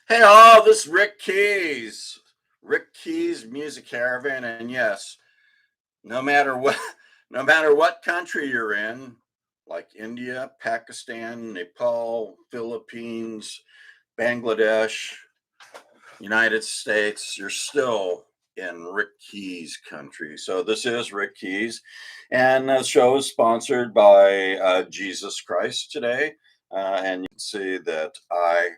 Hey all, this is Rick Keys. Rick Keys Music Caravan, and yes, no matter what no matter what country you're in, like India, Pakistan, Nepal, Philippines, Bangladesh, United States, you're still in Rick Keys country. So this is Rick Keys, and the show is sponsored by Jesus Christ today. And you can see that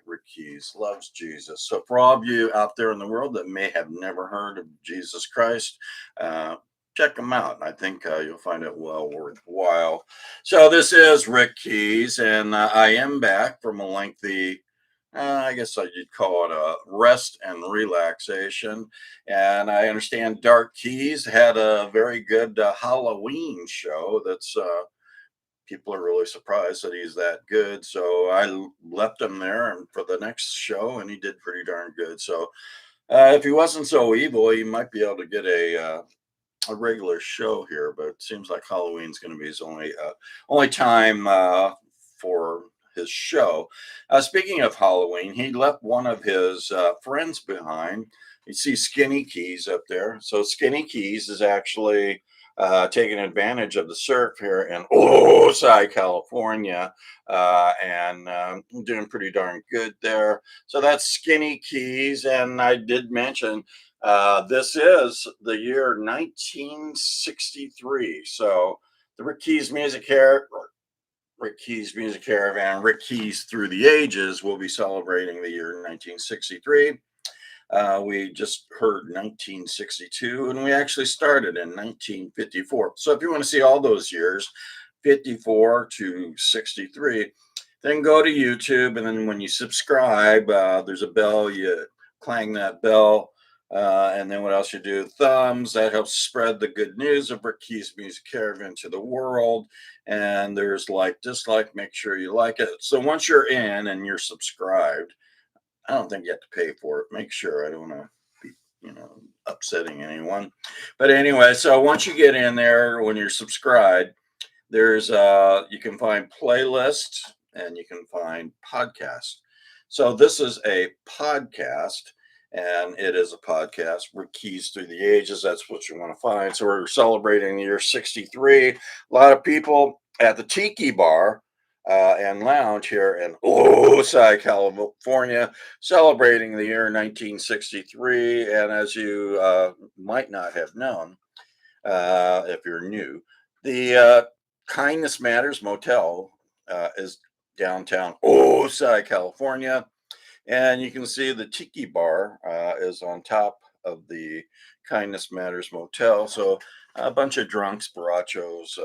Rick Keys, loves Jesus. So for all of you out there in the world that may have never heard of Jesus Christ, uh, check them out. I think you'll find it well worthwhile. So this is Rick Keys, and I am back from a lengthy I guess you'd call it a rest and relaxation. And I understand Dark Keys had a very good Halloween show. That's people are really surprised that he's that good. So left him there and for the next show, and he did pretty darn good. So if he wasn't so evil, he might be able to get a regular show here. But it seems like Halloween's going to be his only time for his show. Speaking of Halloween, he left one of his friends behind. You see Skinny Keys up there. So Skinny Keys is actually taking advantage of the surf here in Osai, California, and doing pretty darn good there. So that's Skinny Keys, and I did mention this is the year 1963. So the Rick Keys Music Caravan, Rick Keys Through the Ages will be celebrating the year 1963. We just heard 1962, and we actually started in 1954. So if you want to see all those years, 54 to 63, then go to YouTube, and then when you subscribe, there's a bell. You clang that bell, and then what else you do? Thumbs. That helps spread the good news of Rick Keys Music Caravan to the world. And there's like, dislike, make sure you like it. So once you're in and you're subscribed, I don't think you have to pay for it. Make sure. I don't want to be, upsetting anyone. But anyway, so once you get in there, when you're subscribed, there's you can find playlists and you can find podcasts. So this is a podcast, and it is a podcast. We're Keys Through the Ages. That's what you want to find. So we're celebrating the year 63. A lot of people at the Tiki Bar and Lounge here in Osai, California, celebrating the year 1963. And as you might not have known, if you're new, the Kindness Matters Motel is downtown Osai, California. And you can see the Tiki Bar is on top of the Kindness Matters Motel. So a bunch of drunks, borrachos,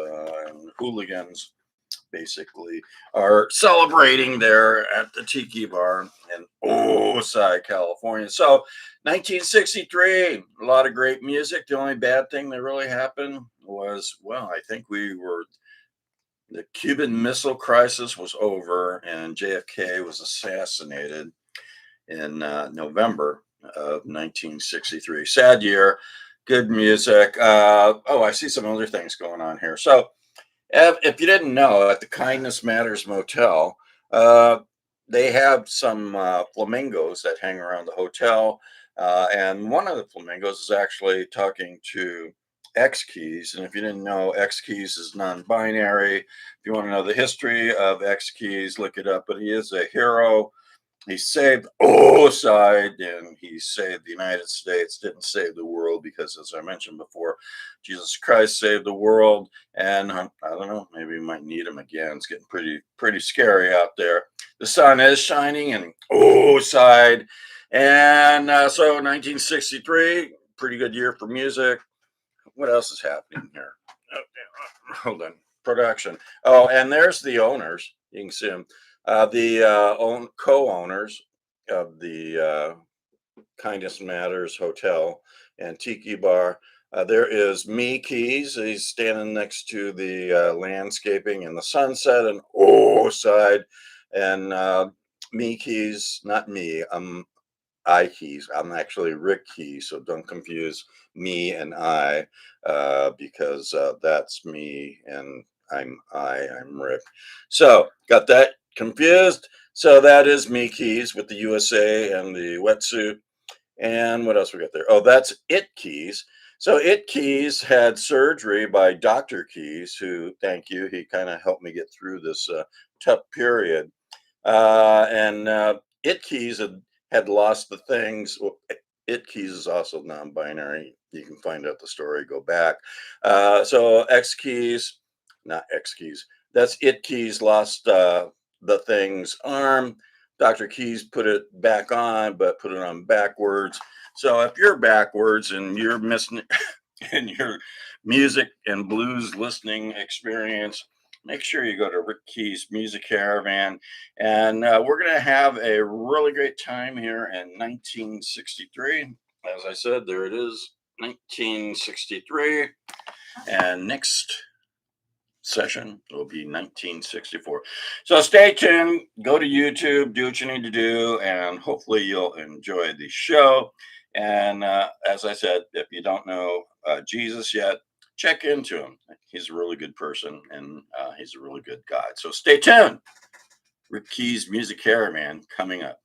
and hooligans basically are celebrating there at the Tiki Bar in Osai, California. So 1963, a lot of great music. The only bad thing that really happened was, well, I think the Cuban Missile Crisis was over and JFK was assassinated in November of 1963. Sad year, good music. I see some other things going on here. So if you didn't know, at the Kindness Matters Motel, they have some flamingos that hang around the hotel. And one of the flamingos is actually talking to X Keys. And if you didn't know, X Keys is non binary. If you want to know the history of X Keys, look it up. But he is a hero. He saved Oside, and he saved the United States, didn't save the world because, as I mentioned before, Jesus Christ saved the world. And I don't know, maybe we might need him again. It's getting pretty scary out there. The sun is shining in Oside. And so 1963, pretty good year for music. What else is happening here? Hold on. Production. Oh, and there's the owners. You can see them. The co-owners of the Kindness Matters Hotel and Tiki Bar. There is Me Keys. He's standing next to the landscaping and the sunset and side. And Me Keys, not me. I Keys. I'm actually Rick Keys, so don't confuse me and I, because that's me and I'm Rick. So got that confused? So that is me Keys with the USA and the wetsuit. And what else we got there? Oh, that's It Keys. So It Keys had surgery by Dr. Keys, who, thank you, he kind of helped me get through this tough period. And It Keys had lost the things. Well, It Keys is also non-binary. You can find out the story. Go back. So X Keys, not X Keys. That's It Keys lost the thing's arm. Dr. Keys put it back on, but put it on backwards. So if you're backwards and you're missing in your music and blues listening experience, make sure you go to Rick Key's Music Caravan. And we're going to have a really great time here in 1963. As I said, there it is, 1963. And next session will be 1964. So stay tuned, go to YouTube, do what you need to do, and hopefully you'll enjoy the show. And as I said, if you don't know Jesus yet, check into him. He's a really good person, and he's a really good God. So stay tuned. Rick Key's Music Caravan coming up.